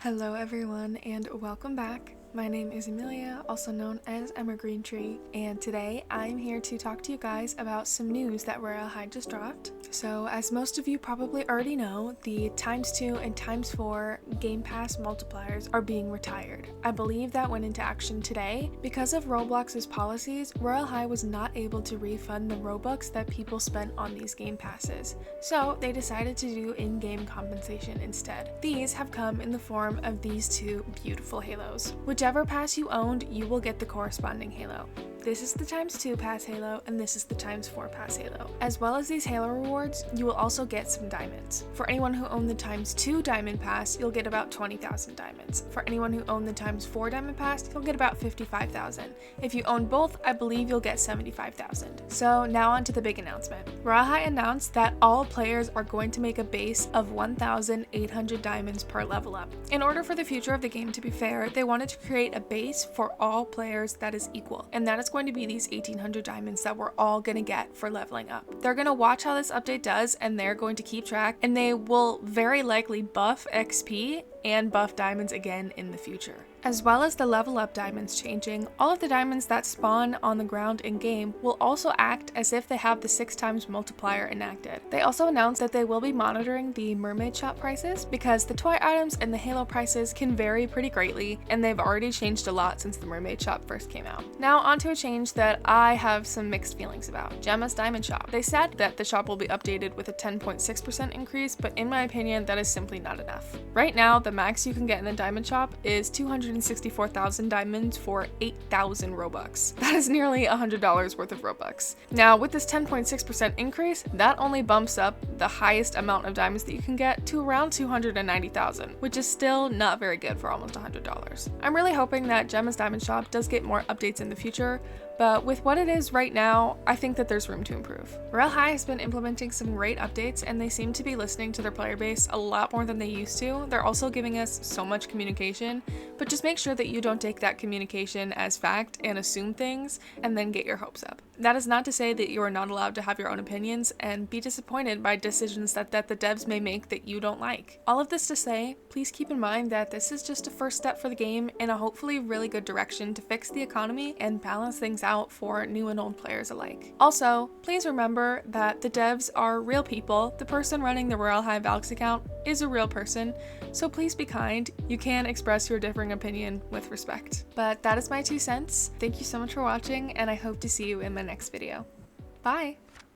Hello everyone and welcome back. My name is Amelia, also known as Emma Green Tree, and today I'm here to talk to you guys about some news that Royale just dropped. So as most of you probably already know, the ×2 and ×4 Game Pass multipliers are being retired. I believe that went into action today. Because of Roblox's policies, Royale was not able to refund the Robux that people spent on these Game Passes. So they decided to do in-game compensation instead. These have come in the form of these two beautiful halos. Whichever pass you owned, you will get the corresponding halo. This is the ×2 pass halo, and this is the ×4 pass halo. As well as these halo rewards, you will also get some diamonds. For anyone who owned the ×2 diamond pass, you'll get about 20,000 diamonds. For anyone who owned the ×4 diamond pass, you'll get about 55,000. If you own both, I believe you'll get 75,000. So now on to the big announcement. Royale announced that all players are going to make a base of 1,800 diamonds per level up. In order for the future of the game to be fair, they wanted to create a base for all players that is equal, and that is going to be these 1,800 diamonds that we're all going to get for leveling up. They're going to watch how this update does, and they're going to keep track, and they will very likely buff XP and buff diamonds again in the future. As well as the level up diamonds changing, all of the diamonds that spawn on the ground in game will also act as if they have the 6x multiplier enacted. They also announced that they will be monitoring the mermaid shop prices because the toy items and the halo prices can vary pretty greatly, and they've already changed a lot since the mermaid shop first came out. Now onto a change that I have some mixed feelings about. Gemma's Diamond Shop. They said that the shop will be updated with a 10.6% increase, but in my opinion that is simply not enough. Right now the max you can get in the diamond shop is 264,000 diamonds for 8,000 Robux. That is nearly $100 worth of Robux. Now with this 10.6% increase, that only bumps up the highest amount of diamonds that you can get to around 290,000, which is still not very good for almost $100. I'm really hoping that Gemma's Diamond Shop does get more updates in the future, but with what it is right now, I think that there's room to improve. Royale has been implementing some great updates, and they seem to be listening to their player base a lot more than they used to. They're also giving us so much communication, but just make sure that you don't take that communication as fact and assume things and then get your hopes up. That is not to say that you are not allowed to have your own opinions and be disappointed by decisions that the devs may make that you don't like. All of this to say, please keep in mind that this is just a first step for the game in a hopefully really good direction to fix the economy and balance things out for new and old players alike. Also, please remember that the devs are real people. The person running the Royale Valks account is a real person, so please be kind. You can express your differing opinion with respect. But that is my 2 cents. Thank you so much for watching, and I hope to see you in my next video. Bye!